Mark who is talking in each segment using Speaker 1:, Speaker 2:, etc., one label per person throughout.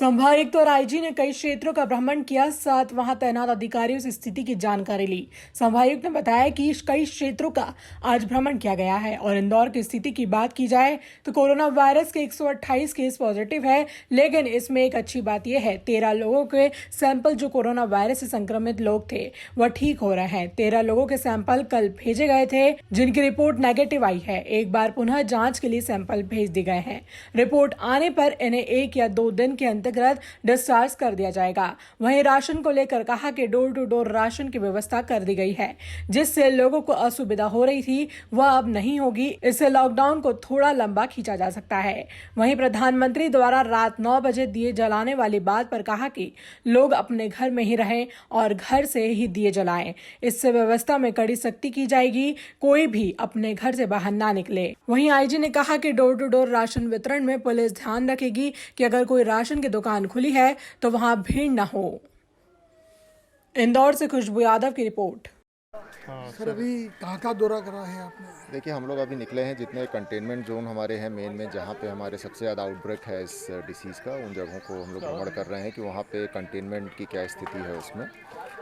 Speaker 1: संभागायुक्त और आईजी ने कई क्षेत्रों का भ्रमण किया, साथ वहां तैनात अधिकारियों से स्थिति की जानकारी ली। संभागायुक्त ने बताया कि कई क्षेत्रों का आज भ्रमण किया गया है और इंदौर की स्थिति की बात की जाए तो कोरोना वायरस के 128 केस पॉजिटिव है, लेकिन इसमें एक अच्छी बात यह है 13 लोगों के सैंपल जो कोरोना वायरस से संक्रमित लोग थे वह ठीक हो रहे हैं। 13 लोगों के सैंपल कल भेजे गए थे जिनकी रिपोर्ट नेगेटिव आई है। एक बार पुनः जाँच के लिए सैंपल भेज दिए गए हैं। रिपोर्ट आने पर इन्हें 1 या 2 दिन के अंतर्गत डिस्चार्ज कर दिया जाएगा। वहीं राशन को लेकर कहा कि डोर टू डोर राशन की व्यवस्था कर दी गई है, जिससे लोगों को असुविधा हो रही थी वह अब नहीं होगी। इससे लॉकडाउन को थोड़ा लंबा खींचा जा सकता है। वहीं प्रधानमंत्री द्वारा रात 9 बजे दिए जलाने वाली बात पर कहा कि लोग अपने घर में ही रहें और घर से ही दिए जलाएं। इससे व्यवस्था में कड़ी सख्ती की जाएगी, कोई भी अपने घर से बाहर ना निकले। वहीं आईजी ने कहा कि डोर टू डोर राशन वितरण में पुलिस ध्यान रखेगी कि अगर कोई राशन की दुकान खुली है तो वहां भीड़ न हो। इंदौर से खुशबू यादव की रिपोर्ट।
Speaker 2: सर अभी कहाँ दौरा करा है आपने?
Speaker 3: देखिए, हम लोग अभी निकले हैं जितने कंटेनमेंट जोन हमारे हैं मेन में, जहाँ पे हमारे सबसे ज़्यादा आउटब्रेक है इस डिसीज़ का, उन जगहों को हम लोग भ्रमण कर रहे हैं कि वहाँ पे कंटेनमेंट की क्या स्थिति है उसमें।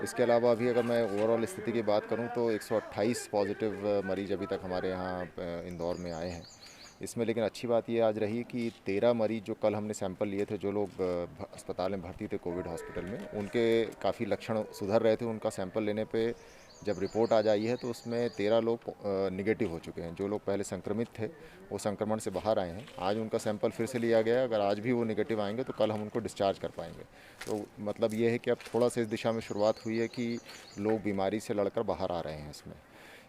Speaker 3: इसके अलावा अभी अगर मैं ओवरऑल स्थिति की बात करूँ तो 128 पॉजिटिव मरीज अभी तक हमारे यहाँ इंदौर में आए हैं। इसमें लेकिन अच्छी बात ये आज रही कि 13 मरीज जो कल हमने सैंपल लिए थे, जो लोग अस्पताल में भर्ती थे कोविड हॉस्पिटल में, उनके काफ़ी लक्षण सुधर रहे थे। उनका सैंपल लेने पे जब रिपोर्ट आ जाई है तो उसमें 13 लोग निगेटिव हो चुके हैं। जो लोग पहले संक्रमित थे वो संक्रमण से बाहर आए हैं। आज उनका सैंपल फिर से लिया गया है। अगर आज भी वो निगेटिव आएंगे तो कल हम उनको डिस्चार्ज कर पाएंगे। तो मतलब ये है कि अब थोड़ा सा इस दिशा में शुरुआत हुई है कि लोग बीमारी से लड़कर बाहर आ रहे हैं इसमें।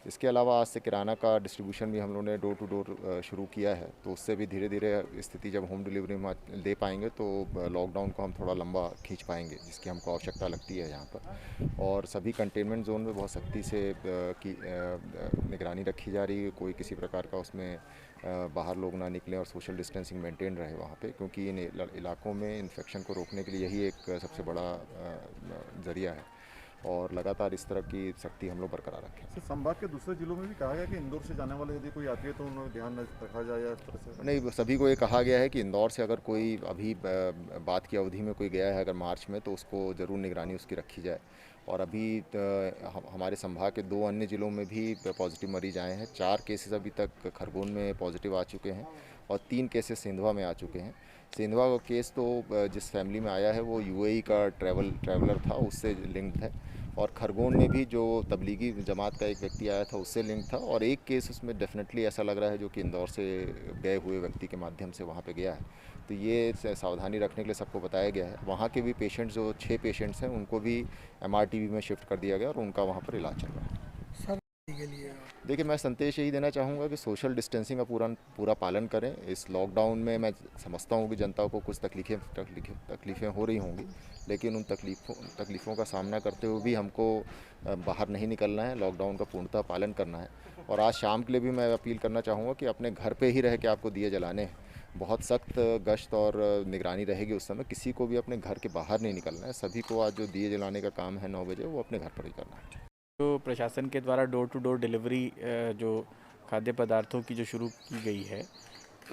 Speaker 3: इसके अलावा आज से किराना का डिस्ट्रीब्यूशन भी हम लोगों ने डोर टू डोर शुरू किया है, तो उससे भी धीरे धीरे स्थिति जब होम डिलीवरी में दे पाएंगे तो लॉकडाउन को हम थोड़ा लंबा खींच पाएंगे, जिसकी हमको आवश्यकता लगती है यहाँ पर। और सभी कंटेनमेंट जोन में बहुत सख्ती से निगरानी रखी जा रही है। कोई किसी प्रकार का उसमें बाहर लोग ना निकलें और सोशल डिस्टेंसिंग मेंटेन रहे वहाँ पे, क्योंकि इन इलाकों में इन्फेक्शन को रोकने के लिए यही एक सबसे बड़ा ज़रिया है। और लगातार इस तरह की सख्ती हम लोग बरकरार रखें।
Speaker 4: सर, संभाग के दूसरे जिलों में भी कहा गया कि इंदौर से जाने वाले यदि कोई आती है तो उन्हें ध्यान रखा जाए या इस तरह से?
Speaker 3: नहीं, सभी को ये कहा गया है कि इंदौर से अगर कोई अभी बात की अवधि में कोई गया है अगर मार्च में, तो उसको ज़रूर निगरानी उसकी रखी जाए। और अभी हमारे संभाग के 2 अन्य ज़िलों में भी पॉजिटिव मरीज आए हैं। 4 केसेस अभी तक खरगोन में पॉजिटिव आ चुके हैं और 3 केसेस सेंधवा में आ चुके हैं। सेंधवा का केस तो जिस फैमिली में आया है वो यूएई का ट्रैवलर था, उससे लिंक्ड है। और खरगोन में भी जो तबलीगी जमात का एक व्यक्ति आया था उससे लिंक था। और एक केस उसमें डेफिनेटली ऐसा लग रहा है जो कि इंदौर से गए हुए व्यक्ति के माध्यम से वहाँ पे गया है। तो ये सावधानी रखने के लिए सबको बताया गया है। वहाँ के भी पेशेंट्स, जो 6 पेशेंट्स हैं, उनको भी एमआरटीवी में शिफ्ट कर दिया गया और उनका वहाँ पर इलाज चल रहा है।
Speaker 2: सर के लिए
Speaker 3: देखिए, मैं संदेश यही देना चाहूँगा कि सोशल डिस्टेंसिंग का पूरा पालन करें। इस लॉकडाउन में मैं समझता हूँ कि जनता को कुछ तकलीफ़ें हो रही होंगी, लेकिन उन तकलीफ़ों का सामना करते हुए भी हमको बाहर नहीं निकलना है, लॉकडाउन का पूर्णतः पालन करना है। और आज शाम के लिए भी मैं अपील करना चाहूँगा कि अपने घर पे ही रह के आपको दिए जलाने हैं। बहुत सख्त गश्त और निगरानी रहेगी उस समय, किसी को भी अपने घर के बाहर नहीं निकलना है। सभी को आज जो दिए जलाने का काम है 9 बजे, वो अपने घर पर ही करना है।
Speaker 5: जो प्रशासन के द्वारा डोर टू डोर डिलीवरी जो खाद्य पदार्थों की जो शुरू की गई है,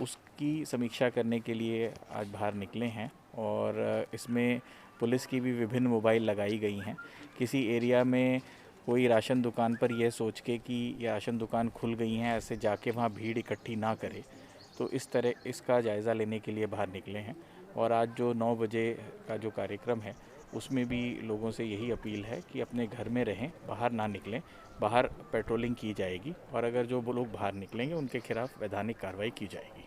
Speaker 5: उसकी समीक्षा करने के लिए आज बाहर निकले हैं। और इसमें पुलिस की भी विभिन्न मोबाइल लगाई गई हैं। किसी एरिया में कोई राशन दुकान पर यह सोच के कि ये राशन दुकान खुल गई हैं, ऐसे जाके वहाँ भीड़ इकट्ठी ना करे, तो इस तरह इसका जायज़ा लेने के लिए बाहर निकले हैं। और आज जो 9 बजे का जो कार्यक्रम है उसमें भी लोगों से यही अपील है कि अपने घर में रहें, बाहर ना निकलें। बाहर पेट्रोलिंग की जाएगी और अगर जो लोग बाहर निकलेंगे उनके खिलाफ वैधानिक कार्रवाई की जाएगी।